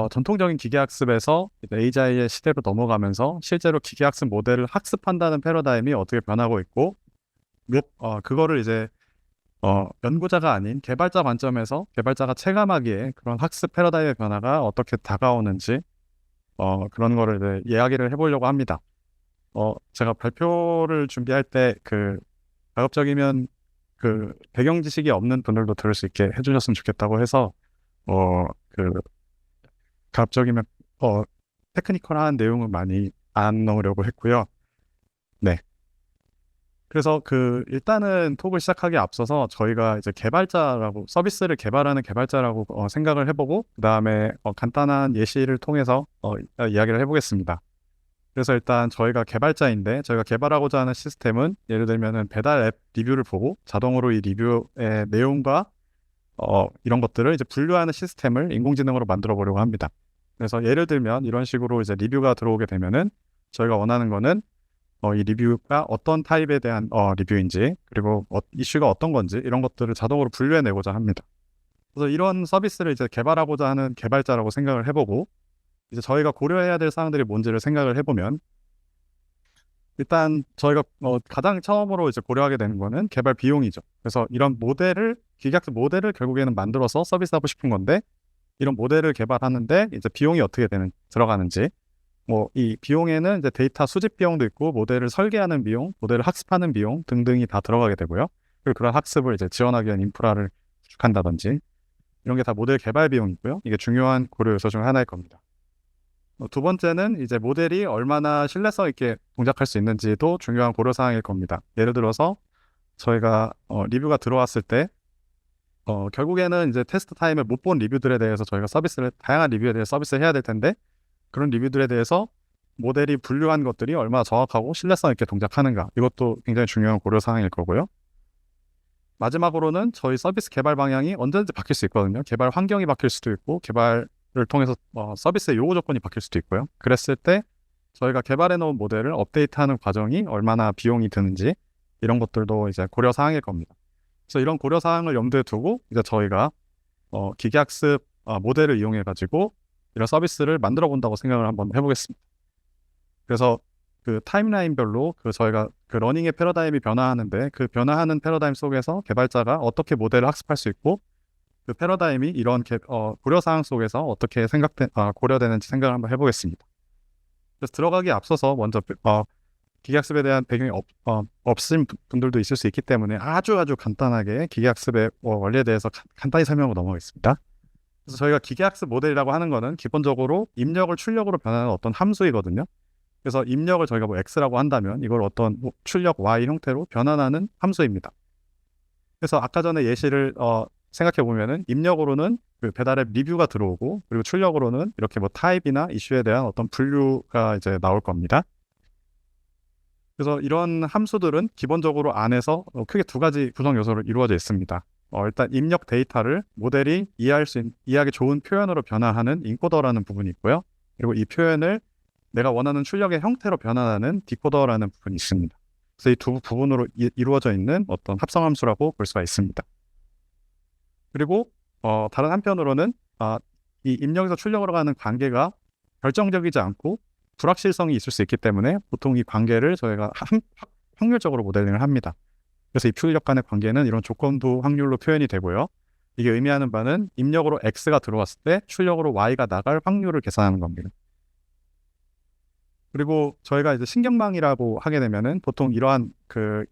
전통적인 기계학습에서 AGI의 시대로 넘어가면서 실제로 기계학습 모델을 학습한다는 패러다임이 어떻게 변하고 있고, 그거를 이제 연구자가 아닌 개발자 관점에서 개발자가 체감하기에 그런 학습 패러다임의 변화가 어떻게 다가오는지 그런 거를 이제 이야기를 해보려고 합니다. 제가 발표를 준비할 때 가급적이면 그 배경 지식이 없는 분들도 들을 수 있게 해주셨으면 좋겠다고 해서 그 가급적이면 테크니컬한 내용은 많이 안 넣으려고 했고요. 네. 그래서 일단은 톡을 시작하기에 앞서서 저희가 이제 서비스를 개발하는 개발자라고 생각을 해보고, 그 다음에 간단한 예시를 통해서 이야기를 해보겠습니다. 그래서 일단 저희가 개발자인데, 저희가 개발하고자 하는 시스템은 예를 들면은 배달 앱 리뷰를 보고 자동으로 이 리뷰의 내용과 이런 것들을 이제 분류하는 시스템을 인공지능으로 만들어 보려고 합니다. 그래서 예를 들면 이런 식으로 이제 리뷰가 들어오게 되면은 저희가 원하는 거는 이 리뷰가 어떤 타입에 대한 리뷰인지, 그리고 이슈가 어떤 건지, 이런 것들을 자동으로 분류해내고자 합니다. 그래서 이런 서비스를 이제 개발하고자 하는 개발자라고 생각을 해보고, 이제 저희가 고려해야 될 사항들이 뭔지를 생각을 해보면, 일단 저희가 가장 처음으로 이제 고려하게 되는 거는 개발 비용이죠. 그래서 이런 기계학습 모델을 결국에는 만들어서 서비스하고 싶은 건데, 이런 모델을 개발하는데 이제 비용이 어떻게 들어가는지, 이 비용에는 이제 데이터 수집 비용도 있고, 모델을 설계하는 비용, 모델을 학습하는 비용 등등이 다 들어가게 되고요. 그리고 그런 학습을 이제 지원하기 위한 인프라를 구축한다든지, 이런 게 다 모델 개발 비용이고요. 이게 중요한 고려 요소 중 하나일 겁니다. 두 번째는 이제 모델이 얼마나 신뢰성 있게 동작할 수 있는지도 중요한 고려 사항일 겁니다. 예를 들어서 저희가 리뷰가 들어왔을 때 결국에는 이제 테스트 타임에 못 본 리뷰들에 대해서 저희가 다양한 리뷰에 대해 서비스를 해야 될 텐데, 그런 리뷰들에 대해서 모델이 분류한 것들이 얼마나 정확하고 신뢰성 있게 동작하는가, 이것도 굉장히 중요한 고려사항일 거고요. 마지막으로는 저희 서비스 개발 방향이 언제든지 바뀔 수 있거든요. 개발 환경이 바뀔 수도 있고, 개발을 통해서 서비스의 요구 조건이 바뀔 수도 있고요. 그랬을 때 저희가 개발해 놓은 모델을 업데이트하는 과정이 얼마나 비용이 드는지, 이런 것들도 이제 고려사항일 겁니다. 그래서 이런 고려사항을 염두에 두고 이제 저희가 기계학습 모델을 이용해 가지고 이런 서비스를 만들어 본다고 생각을 한번 해보겠습니다. 그래서 타임라인별로 저희가 러닝의 패러다임이 변화하는데, 그 변화하는 패러다임 속에서 개발자가 어떻게 모델을 학습할 수 있고, 그 패러다임이 이런 고려사항 속에서 어떻게 고려되는지 생각을 한번 해보겠습니다. 그래서 들어가기에 앞서서 먼저 기계학습에 대한 배경이 없으신 분들도 있을 수 있기 때문에 아주 간단하게 기계학습의 원리에 대해서 간단히 설명하고 넘어가겠습니다. 그래서 저희가 기계학습 모델이라고 하는 거는 기본적으로 입력을 출력으로 변하는 어떤 함수이거든요. 그래서 입력을 저희가 X라고 한다면 이걸 어떤 출력 Y 형태로 변환하는 함수입니다. 그래서 아까 전에 예시를 생각해 보면은, 입력으로는 배달앱 리뷰가 들어오고, 그리고 출력으로는 이렇게 타입이나 이슈에 대한 어떤 분류가 이제 나올 겁니다. 그래서 이런 함수들은 기본적으로 안에서 크게 두 가지 구성 요소로 이루어져 있습니다. 일단 입력 데이터를 모델이 이해하기 좋은 표현으로 변화하는 인코더라는 부분이 있고요. 그리고 이 표현을 내가 원하는 출력의 형태로 변환하는 디코더라는 부분이 있습니다. 그래서 이 두 부분으로 이루어져 있는 어떤 합성함수라고 볼 수가 있습니다. 그리고 다른 한편으로는 이 입력에서 출력으로 가는 관계가 결정적이지 않고 불확실성이 있을 수 있기 때문에 보통 이 관계를 저희가 확률적으로 모델링을 합니다. 그래서 이 출력 간의 관계는 이런 조건부 확률로 표현이 되고요. 이게 의미하는 바는 입력으로 X가 들어왔을 때 출력으로 Y가 나갈 확률을 계산하는 겁니다. 그리고 저희가 이제 신경망이라고 하게 되면은 보통 이러한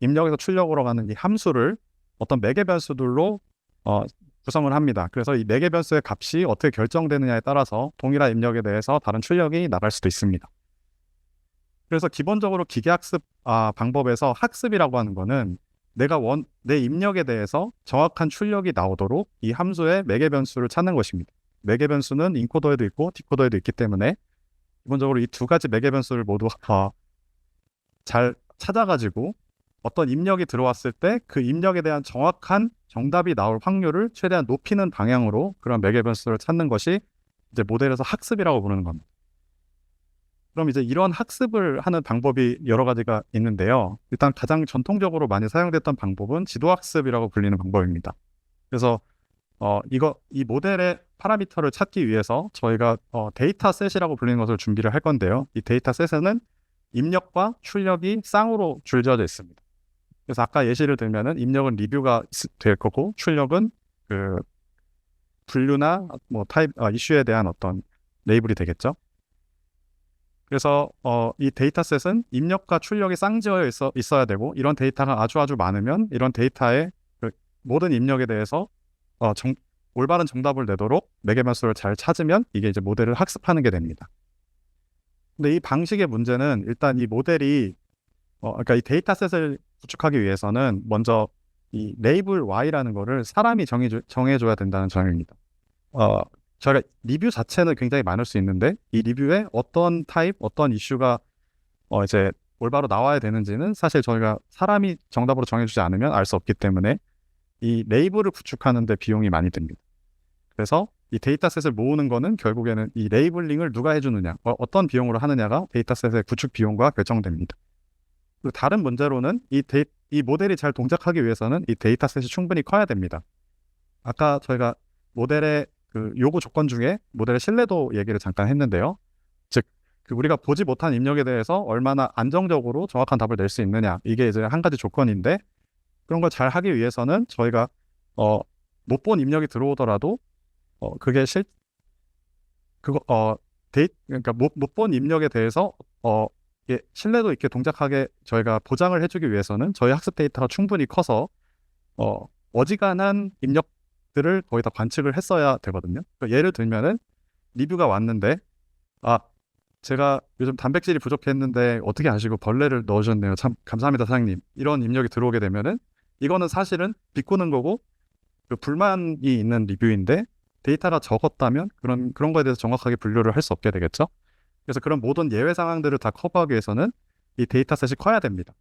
입력에서 출력으로 가는 이 함수를 어떤 매개 변수들로 구성을 합니다. 그래서 이 매개 변수의 값이 어떻게 결정되느냐에 따라서 동일한 입력에 대해서 다른 출력이 나갈 수도 있습니다. 그래서 기본적으로 기계학습 방법에서 학습이라고 하는 거는 내 입력에 대해서 정확한 출력이 나오도록 이 함수의 매개 변수를 찾는 것입니다. 매개 변수는 인코더에도 있고 디코더에도 있기 때문에 기본적으로 이 두 가지 매개 변수를 모두 잘 찾아가지고 어떤 입력이 들어왔을 때 그 입력에 대한 정확한 정답이 나올 확률을 최대한 높이는 방향으로 그런 매개 변수를 찾는 것이 이제 모델에서 학습이라고 부르는 겁니다. 그럼 이제 이런 학습을 하는 방법이 여러 가지가 있는데요. 일단 가장 전통적으로 많이 사용됐던 방법은 지도학습이라고 불리는 방법입니다. 그래서 이 모델의 파라미터를 찾기 위해서 저희가 데이터셋이라고 불리는 것을 준비를 할 건데요. 이 데이터셋에는 입력과 출력이 쌍으로 줄지어져 있습니다. 그래서 아까 예시를 들면은 입력은 리뷰가 될 거고 출력은 그 분류나 뭐 타입 이슈에 대한 어떤 레이블이 되겠죠. 그래서 이 데이터셋은 입력과 출력이 쌍지어져 있어야 되고 이런 데이터가 아주 많으면 이런 데이터의 그 모든 입력에 대해서 올바른 정답을 내도록 매개변 수를 잘 찾으면 이게 이제 모델을 학습하는 게 됩니다. 근데 이 방식의 문제는 일단 이 모델이 그러니까 이 데이터셋을 구축하기 위해서는 먼저 이 레이블 Y라는 거를 사람이 정해줘야 된다는 점입니다. 저희가 리뷰 자체는 굉장히 많을 수 있는데 이 리뷰에 어떤 타입, 어떤 이슈가 이제 올바로 나와야 되는지는 사실 저희가 사람이 정답으로 정해주지 않으면 알 수 없기 때문에 이 레이블을 구축하는 데 비용이 많이 듭니다. 그래서 이 데이터셋을 모으는 거는 결국에는 이 레이블링을 누가 해주느냐, 어떤 비용으로 하느냐가 데이터셋의 구축 비용과 결정됩니다. 그리고 다른 문제로는 이 모델이 잘 동작하기 위해서는 이 데이터셋이 충분히 커야 됩니다. 아까 저희가 모델의 그 요구 조건 중에 모델의 신뢰도 얘기를 잠깐 했는데요. 즉, 우리가 보지 못한 입력에 대해서 얼마나 안정적으로 정확한 답을 낼 수 있느냐, 이게 이제 한 가지 조건인데 그런 걸 잘 하기 위해서는 저희가 못 본 입력이 들어오더라도 그게 그러니까 못 본 입력에 대해서 이게 신뢰도 있게 동작하게 저희가 보장을 해주기 위해서는 저희 학습 데이터가 충분히 커서 어지간한 입력들을 거의 다 관측을 했어야 되거든요. 그러니까 예를 들면은 리뷰가 왔는데 제가 요즘 단백질이 부족했는데 어떻게 아시고 벌레를 넣으셨네요. 참 감사합니다, 사장님. 이런 입력이 들어오게 되면은 이거는 사실은 비꼬는 거고 그 불만이 있는 리뷰인데 데이터가 적었다면 그런 거에 대해서 정확하게 분류를 할 수 없게 되겠죠. 그래서 그런 모든 예외 상황들을 다 커버하기 위해서는 이 데이터셋이 커야 됩니다.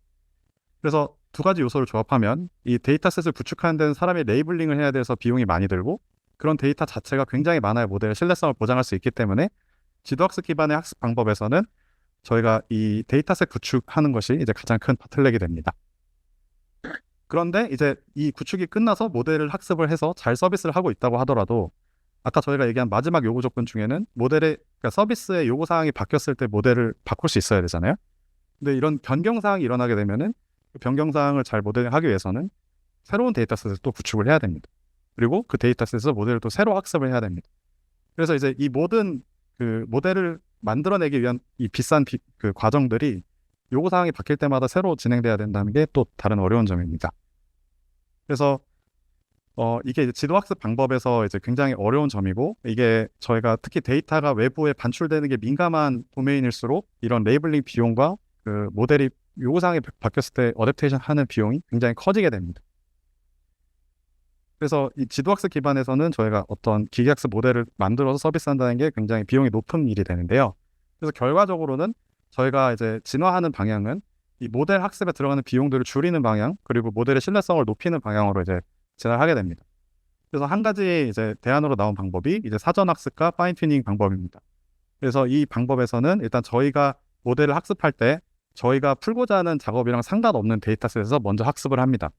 그래서 두 가지 요소를 조합하면 이 데이터셋을 구축하는 데는 사람이 레이블링을 해야 돼서 비용이 많이 들고 그런 데이터 자체가 굉장히 많아야 모델의 신뢰성을 보장할 수 있기 때문에 지도학습 기반의 학습 방법에서는 저희가 이 데이터셋 구축하는 것이 이제 가장 큰 바틀렉이 됩니다. 그런데 이제 이 구축이 끝나서 모델을 학습을 해서 잘 서비스를 하고 있다고 하더라도 아까 저희가 얘기한 마지막 요구 조건 중에는 그러니까 서비스의 요구 사항이 바뀌었을 때 모델을 바꿀 수 있어야 되잖아요. 근데 이런 변경 사항이 일어나게 되면은 그 변경 사항을 잘 모델하기 위해서는 새로운 데이터셋을 또 구축을 해야 됩니다. 그리고 그 데이터셋에서 모델을 또 새로 학습을 해야 됩니다. 그래서 이제 이 모든 그 모델을 만들어내기 위한 이 비싼 그 과정들이 요구 사항이 바뀔 때마다 새로 진행돼야 된다는 게 또 다른 어려운 점입니다. 그래서 이게 이제 지도학습 방법에서 이제 굉장히 어려운 점이고 이게 저희가 특히 데이터가 외부에 반출되는 게 민감한 도메인일수록 이런 레이블링 비용과 그 모델이 요구사항이 바뀌었을 때 어댑테이션 하는 비용이 굉장히 커지게 됩니다. 그래서 이 지도학습 기반에서는 저희가 어떤 기계학습 모델을 만들어서 서비스한다는 게 굉장히 비용이 높은 일이 되는데요. 그래서 결과적으로는 저희가 이제 진화하는 방향은 이 모델 학습에 들어가는 비용들을 줄이는 방향 그리고 모델의 신뢰성을 높이는 방향으로 이제 진화하게 됩니다. 그래서 한 가지 이제 대안으로 나온 방법이 이제 사전 학습과 파인 튜닝 방법입니다. 그래서 이 방법에서는 일단 저희가 모델을 학습할 때 저희가 풀고자 하는 작업이랑 상관없는 데이터셋에서 먼저 학습을 합니다.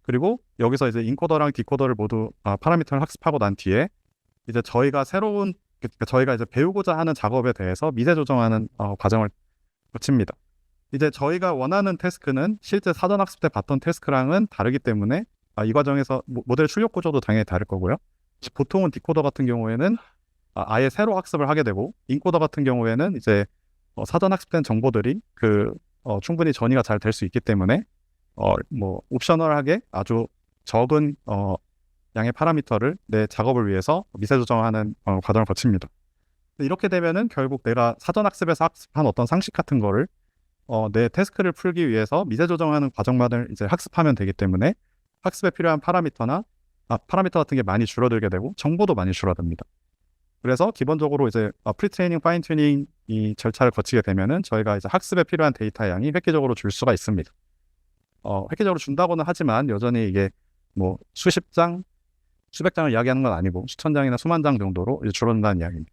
그리고 여기서 이제 인코더랑 디코더를 모두 파라미터를 학습하고 난 뒤에 이제 저희가 저희가 이제 배우고자 하는 작업에 대해서 미세 조정하는 과정을 거칩니다. 이제 저희가 원하는 태스크는 실제 사전 학습 때 봤던 태스크랑은 다르기 때문에 이 과정에서 모델 출력 구조도 당연히 다를 거고요. 보통은 디코더 같은 경우에는 아예 새로 학습을 하게 되고 인코더 같은 경우에는 이제 사전 학습된 정보들이 충분히 전이가 잘 될 수 있기 때문에 뭐 옵셔널하게 아주 적은 양의 파라미터를 내 작업을 위해서 미세 조정하는 과정을 거칩니다. 이렇게 되면은 결국 내가 사전 학습에서 학습한 어떤 상식 같은 거를 내 태스크를 풀기 위해서 미세 조정하는 과정만을 이제 학습하면 되기 때문에 학습에 필요한 파라미터 같은 게 많이 줄어들게 되고 정보도 많이 줄어듭니다. 그래서 기본적으로 이제 프리트레이닝, 파인 튜닝 이 절차를 거치게 되면은 저희가 이제 학습에 필요한 데이터의 양이 획기적으로 줄 수가 있습니다. 획기적으로 준다고는 하지만 여전히 이게 뭐 수십 장, 수백 장을 이야기하는 건 아니고 수천 장이나 수만 장 정도로 이제 줄어든다는 이야기입니다.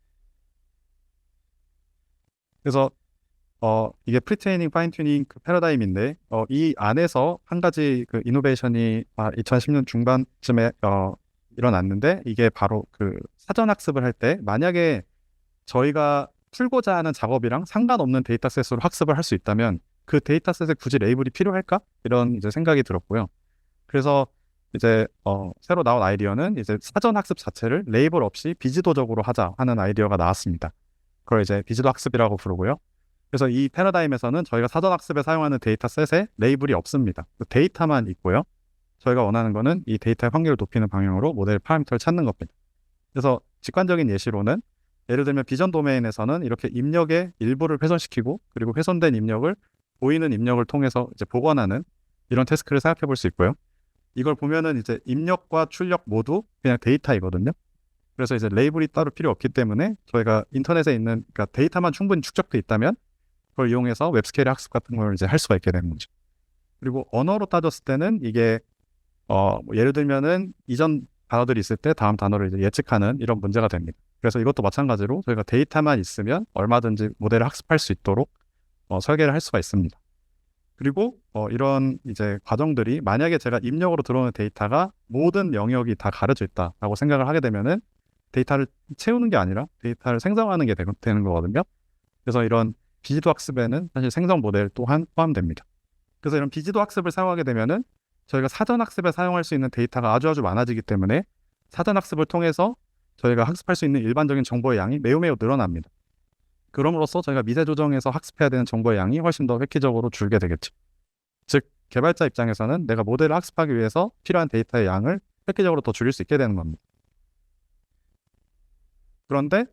그래서 이게 프리트레이닝, 파인 튜닝 그 패러다임인데 이 안에서 한 가지 그 이노베이션이 2010년 중반쯤에 일어났는데 이게 바로 그 사전 학습을 할 때 만약에 저희가 풀고자 하는 작업이랑 상관없는 데이터셋으로 학습을 할 수 있다면 그 데이터셋에 굳이 레이블이 필요할까? 이런 이제 생각이 들었고요. 그래서 이제 새로 나온 아이디어는 이제 사전 학습 자체를 레이블 없이 비지도적으로 하자 하는 아이디어가 나왔습니다. 그걸 이제 비지도 학습이라고 부르고요. 그래서 이 패러다임에서는 저희가 사전 학습에 사용하는 데이터셋에 레이블이 없습니다. 그 데이터만 있고요. 저희가 원하는 거는 이 데이터의 확률을 높이는 방향으로 모델 파라미터를 찾는 겁니다. 그래서 직관적인 예시로는 예를 들면 비전 도메인에서는 이렇게 입력의 일부를 훼손시키고 그리고 훼손된 입력을 보이는 입력을 통해서 이제 복원하는 이런 태스크를 생각해 볼 수 있고요. 이걸 보면은 이제 입력과 출력 모두 그냥 데이터이거든요. 그래서 이제 레이블이 따로 필요 없기 때문에 저희가 인터넷에 있는 그러니까 데이터만 충분히 축적돼 있다면 그걸 이용해서 웹스케일 학습 같은 걸 이제 할 수가 있게 되는 거죠. 그리고 언어로 따졌을 때는 이게 뭐 예를 들면은 이전 단어들이 있을 때 다음 단어를 이제 예측하는 이런 문제가 됩니다. 그래서 이것도 마찬가지로 저희가 데이터만 있으면 얼마든지 모델을 학습할 수 있도록 설계를 할 수가 있습니다. 그리고 이런 이제 과정들이 만약에 제가 입력으로 들어오는 데이터가 모든 영역이 다 가려져 있다라고 생각을 하게 되면은 데이터를 채우는 게 아니라 데이터를 생성하는 게 되는 거거든요. 그래서 이런 비지도 학습에는 사실 생성 모델 또한 포함됩니다. 그래서 이런 비지도 학습을 사용하게 되면은 저희가 사전 학습에 사용할 수 있는 데이터가 아주 많아지기 때문에 사전 학습을 통해서 저희가 학습할 수 있는 일반적인 정보의 양이 매우 늘어납니다. 그럼으로써 저희가 미세 조정해서 학습해야 되는 정보의 양이 훨씬 더 획기적으로 줄게 되겠죠. 즉 개발자 입장에서는 내가 모델을 학습하기 위해서 필요한 데이터의 양을 획기적으로 더 줄일 수 있게 되는 겁니다. 그런데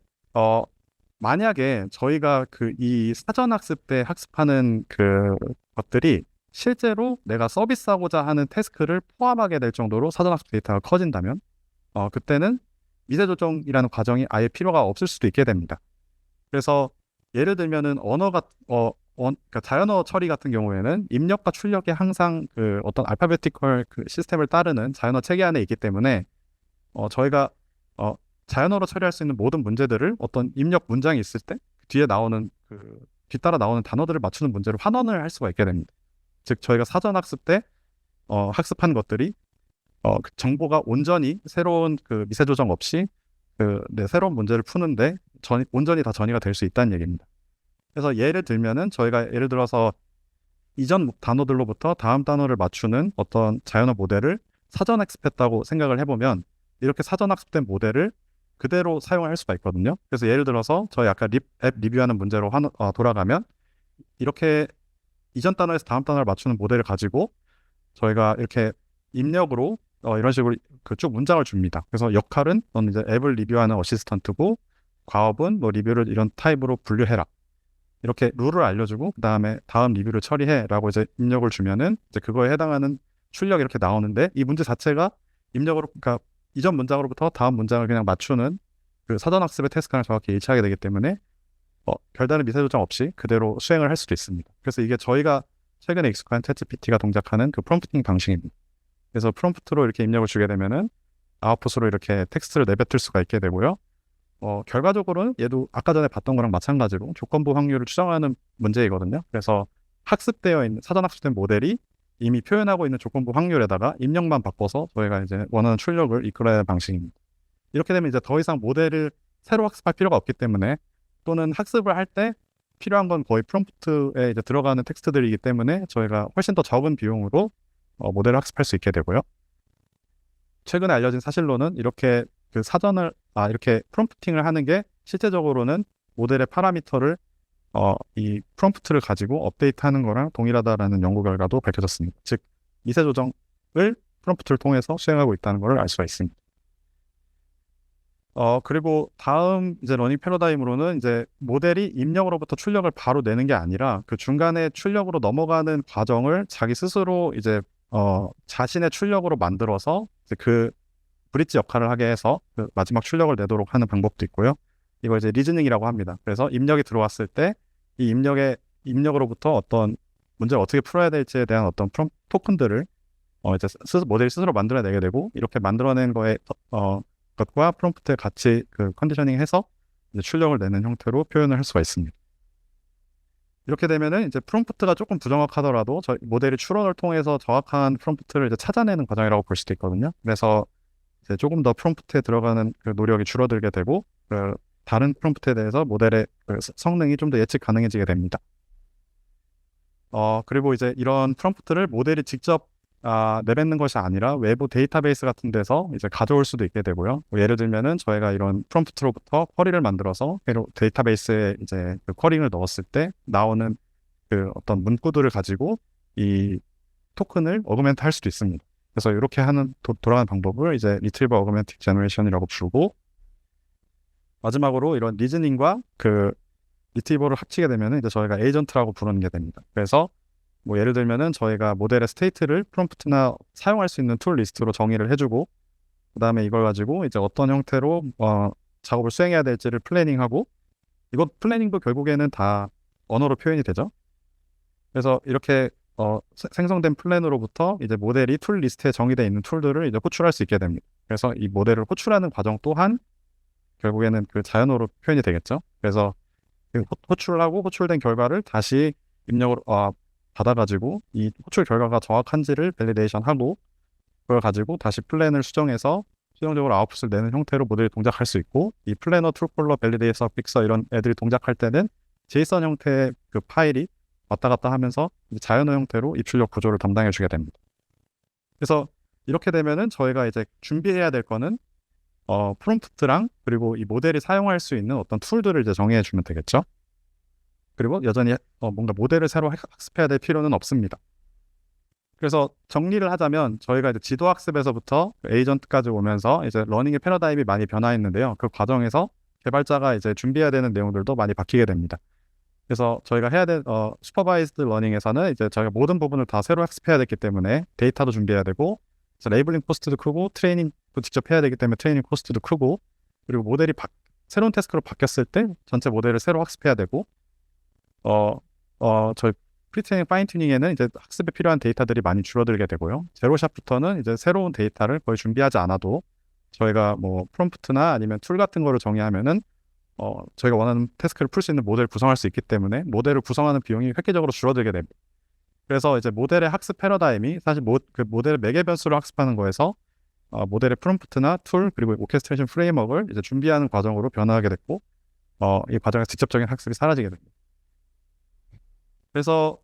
만약에 저희가 이 사전 학습 때 학습하는 그 것들이 실제로 내가 서비스하고자 하는 태스크를 포함하게 될 정도로 사전 학습 데이터가 커진다면 그때는 미세 조정이라는 과정이 아예 필요가 없을 수도 있게 됩니다. 그래서 예를 들면은 그러니까 자연어 처리 같은 경우에는 입력과 출력이 항상 그 어떤 알파베티컬 그 시스템을 따르는 자연어 체계 안에 있기 때문에 저희가 자연어로 처리할 수 있는 모든 문제들을 어떤 입력 문장이 있을 때 뒤에 나오는 뒤따라 나오는 단어들을 맞추는 문제로 환원을 할 수가 있게 됩니다. 즉 저희가 사전 학습 때 학습한 것들이 그 정보가 온전히 새로운 그 미세 조정 없이 새로운 문제를 푸는데 온전히 다 전이가 될 수 있다는 얘기입니다. 그래서 예를 들면은 저희가 예를 들어서 이전 단어들로부터 다음 단어를 맞추는 어떤 자연어 모델을 사전 학습했다고 생각을 해보면 이렇게 사전 학습된 모델을 그대로 사용할 수가 있거든요. 그래서 예를 들어서 저희 아까 앱 리뷰하는 문제로 돌아가면 이렇게 이전 단어에서 다음 단어를 맞추는 모델을 가지고 저희가 이렇게 입력으로 이런 식으로 쭉 문장을 줍니다. 그래서 역할은 너는 이제 앱을 리뷰하는 어시스턴트고 과업은 뭐 리뷰를 이런 타입으로 분류해라. 이렇게 룰을 알려주고 그 다음에 다음 리뷰를 처리해라고 이제 입력을 주면은 이제 그거에 해당하는 출력이 이렇게 나오는데 이 문제 자체가 입력으로 그러니까 이전 문장으로부터 다음 문장을 그냥 맞추는 그 사전 학습의 태스크를 정확히 일치하게 되기 때문에 별다른 미세 조정 없이 그대로 수행을 할 수도 있습니다. 그래서 이게 저희가 최근에 익숙한 챗GPT가 동작하는 그 프롬프팅 방식입니다. 그래서 프롬프트로 이렇게 입력을 주게 되면은 아웃풋으로 이렇게 텍스트를 내뱉을 수가 있게 되고요. 결과적으로는 얘도 아까 전에 봤던 거랑 마찬가지로 조건부 확률을 추정하는 문제이거든요. 그래서 학습되어 있는 사전 학습된 모델이 이미 표현하고 있는 조건부 확률에다가 입력만 바꿔서 저희가 이제 원하는 출력을 이끌어야 하는 방식입니다. 이렇게 되면 이제 더 이상 모델을 새로 학습할 필요가 없기 때문에 또는 학습을 할 때 필요한 건 거의 프롬프트에 이제 들어가는 텍스트들이기 때문에 저희가 훨씬 더 적은 비용으로 모델을 학습할 수 있게 되고요. 최근에 알려진 사실로는 이렇게 이렇게 프롬프팅을 하는 게 실제적으로는 모델의 파라미터를 이 프롬프트를 가지고 업데이트하는 거랑 동일하다라는 연구 결과도 밝혀졌습니다. 즉 미세 조정을 프롬프트를 통해서 수행하고 있다는 것을 알 수가 있습니다. 그리고 다음 이제 러닝 패러다임으로는 이제 모델이 입력으로부터 출력을 바로 내는 게 아니라 그 중간에 출력으로 넘어가는 과정을 자기 스스로 이제 자신의 출력으로 만들어서 이제 그 브릿지 역할을 하게 해서 그 마지막 출력을 내도록 하는 방법도 있고요. 이걸 이제 리즈닝이라고 합니다. 그래서 입력이 들어왔을 때 이 입력으로부터 어떤 문제를 어떻게 풀어야 될지에 대한 어떤 토큰들을 이제 모델이 스스로 만들어내게 되고 이렇게 만들어낸 것과 프롬프트에 같이 그 컨디셔닝해서 이제 출력을 내는 형태로 표현을 할 수가 있습니다. 이렇게 되면은 이제 프롬프트가 조금 부정확하더라도 저희 모델이 추론을 통해서 정확한 프롬프트를 이제 찾아내는 과정이라고 볼 수도 있거든요. 그래서 이제 조금 더 프롬프트에 들어가는 그 노력이 줄어들게 되고 그 다른 프롬프트에 대해서 모델의 그 성능이 좀 더 예측 가능해지게 됩니다. 그리고 이제 이런 프롬프트를 모델이 직접 내뱉는 것이 아니라 외부 데이터베이스 같은 데서 이제 가져올 수도 있게 되고요. 뭐 예를 들면은 저희가 이런 프롬프트로부터 쿼리를 만들어서 데이터베이스에 이제 그 쿼리를 넣었을 때 나오는 그 어떤 문구들을 가지고 이 토큰을 어그멘트 할 수도 있습니다. 그래서 이렇게 하는 돌아가는 방법을 이제 리트리버 어그멘틱 제너레이션이라고 부르고, 마지막으로 이런 리즈닝과 그 리트리버를 합치게 되면 이제 저희가 에이전트라고 부르는 게 됩니다. 그래서 뭐 예를 들면은 저희가 모델의 스테이트를 프롬프트나 사용할 수 있는 툴 리스트로 정의를 해주고, 그 다음에 이걸 가지고 이제 어떤 형태로 작업을 수행해야 될지를 플래닝하고, 이것 플래닝도 결국에는 다 언어로 표현이 되죠. 그래서 이렇게 생성된 플랜으로부터 이제 모델이 툴 리스트에 정의되어 있는 툴들을 이제 호출할 수 있게 됩니다. 그래서 이 모델을 호출하는 과정 또한 결국에는 그 자연어로 표현이 되겠죠. 그래서 그 호출을 하고 호출된 결과를 다시 입력을 받아가지고 이 호출 결과가 정확한지를 밸리데이션하고, 그걸 가지고 다시 플랜을 수정해서 최종적으로 아웃풋을 내는 형태로 모델이 동작할 수 있고, 이 플래너, 툴폴러, 밸리데이터, 픽서 이런 애들이 동작할 때는 제이선 형태의 그 파일이 왔다 갔다 하면서 자연어 형태로 입출력 구조를 담당해 주게 됩니다. 그래서 이렇게 되면은 저희가 이제 준비해야 될 거는 프롬프트랑 그리고 이 모델이 사용할 수 있는 어떤 툴들을 이제 정의해 주면 되겠죠. 그리고 여전히 뭔가 모델을 새로 학습해야 될 필요는 없습니다. 그래서 정리를 하자면 저희가 이제 지도 학습에서부터 에이전트까지 오면서 이제 러닝의 패러다임이 많이 변화했는데요. 그 과정에서 개발자가 이제 준비해야 되는 내용들도 많이 바뀌게 됩니다. 그래서 저희가 해야 될 슈퍼바이즈드 러닝에서는 이제 저희가 모든 부분을 다 새로 학습해야 됐기 때문에 데이터도 준비해야 되고, 레이블링 코스트도 크고, 트레이닝도 직접 해야 되기 때문에 트레이닝 코스트도 크고, 그리고 모델이 새로운 태스크로 바뀌었을 때 전체 모델을 새로 학습해야 되고, 저희 프리트레이닝 파인튜닝에는 이제 학습에 필요한 데이터들이 많이 줄어들게 되고요. 제로샷부터는 이제 새로운 데이터를 거의 준비하지 않아도 저희가 뭐 프롬프트나 아니면 툴 같은 거를 정의하면은 저희가 원하는 태스크를 풀 수 있는 모델을 구성할 수 있기 때문에 모델을 구성하는 비용이 획기적으로 줄어들게 됩니다. 그래서 이제 모델의 학습 패러다임이 사실 그 모델의 매개 변수를 학습하는 거에서 모델의 프롬프트나 툴 그리고 오케스트레이션 프레임워크를 이제 준비하는 과정으로 변화하게 됐고, 이 과정에서 직접적인 학습이 사라지게 됩니다. 그래서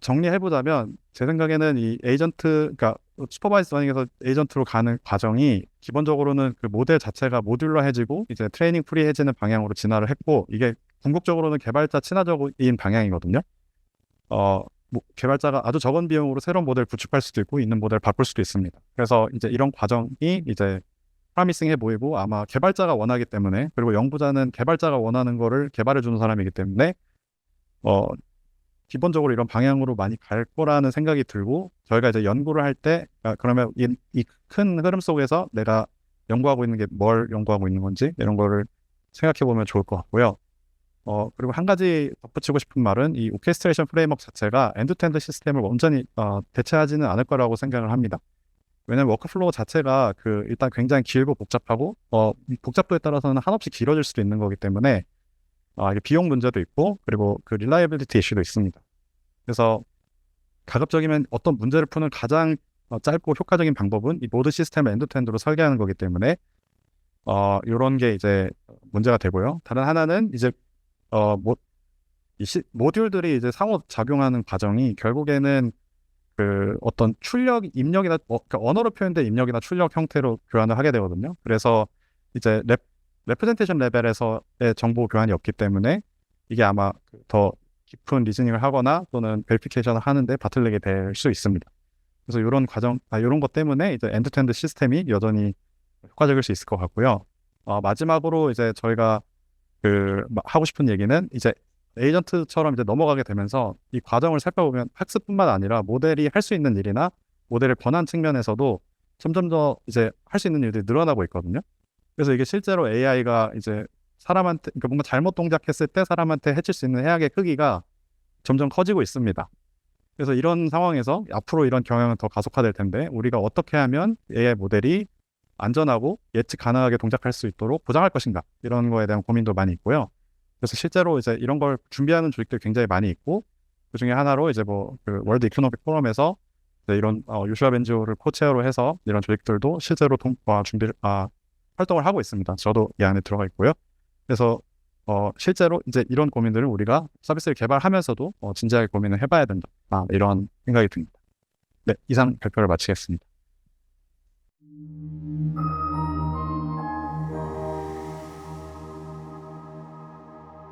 정리해보자면 제 생각에는 이 에이전트, 그러니까 슈퍼바이즈 러닝에서 에이전트로 가는 과정이 기본적으로는 그 모델 자체가 모듈러해지고 이제 트레이닝 프리해지는 방향으로 진화를 했고, 이게 궁극적으로는 개발자 친화적인 방향이거든요. 개발자가 아주 적은 비용으로 새로운 모델 구축할 수도 있고 있는 모델 바꿀 수도 있습니다. 그래서 이제 이런 과정이 이제 프로미싱해 보이고, 아마 개발자가 원하기 때문에, 그리고 연구자는 개발자가 원하는 거를 개발해 주는 사람이기 때문에 기본적으로 이런 방향으로 많이 갈 거라는 생각이 들고, 저희가 이제 연구를 할 때 그러면 이 큰 흐름 속에서 내가 연구하고 있는 게 뭘 연구하고 있는 건지 이런 거를 생각해 보면 좋을 것 같고요. 그리고 한 가지 덧붙이고 싶은 말은 이 오케스트레이션 프레임워크 자체가 엔드투엔드 시스템을 완전히 대체하지는 않을 거라고 생각을 합니다. 왜냐하면 워크플로우 자체가 일단 굉장히 길고 복잡하고 복잡도에 따라서는 한없이 길어질 수도 있는 거기 때문에 이게 비용 문제도 있고, 그리고 그 릴라이빌리티 이슈도 있습니다. 그래서 가급적이면 어떤 문제를 푸는 가장 짧고 효과적인 방법은 이 모든 시스템을 엔드투엔드로 설계하는 거기 때문에 이런 게 이제 문제가 되고요. 다른 하나는 이제 모듈들이 이제 상호 작용하는 과정이 결국에는 그 어떤 출력 입력이나 그러니까 언어로 표현된 입력이나 출력 형태로 교환을 하게 되거든요. 그래서 이제 레프레젠테이션 레벨에서의 정보 교환이 없기 때문에 이게 아마 더 깊은 리즈닝을 하거나 또는 베리피케이션을 하는데 바틀렉이 될 수 있습니다. 그래서 이런 과정, 이런 것 때문에 이제 엔드투엔드 시스템이 여전히 효과적일 수 있을 것 같고요. 마지막으로 이제 저희가 하고 싶은 얘기는 이제 에이전트처럼 이제 넘어가게 되면서 이 과정을 살펴보면 학습뿐만 아니라 모델이 할 수 있는 일이나 모델의 권한 측면에서도 점점 더 이제 할 수 있는 일들이 늘어나고 있거든요. 그래서 이게 실제로 AI가 이제 사람한테, 그러니까 뭔가 잘못 동작했을 때 사람한테 해칠 수 있는 해악의 크기가 점점 커지고 있습니다. 그래서 이런 상황에서 앞으로 이런 경향은 더 가속화될 텐데, 우리가 어떻게 하면 AI 모델이 안전하고 예측 가능하게 동작할 수 있도록 보장할 것인가, 이런 거에 대한 고민도 많이 있고요. 그래서 실제로 이제 이런 걸 준비하는 조직들이 굉장히 많이 있고, 그 중에 하나로 이제 월드 이코노믹 포럼에서 네, 이런 유슈아 벤지오를 코체어로 해서 이런 조직들도 실제로 활동을 하고 있습니다. 저도 이 안에 들어가 있고요. 그래서 실제로 이제 이런 고민들을 우리가 서비스를 개발하면서도 진지하게 고민을 해봐야 된다. 이런 생각이 듭니다. 네, 이상 발표를 마치겠습니다.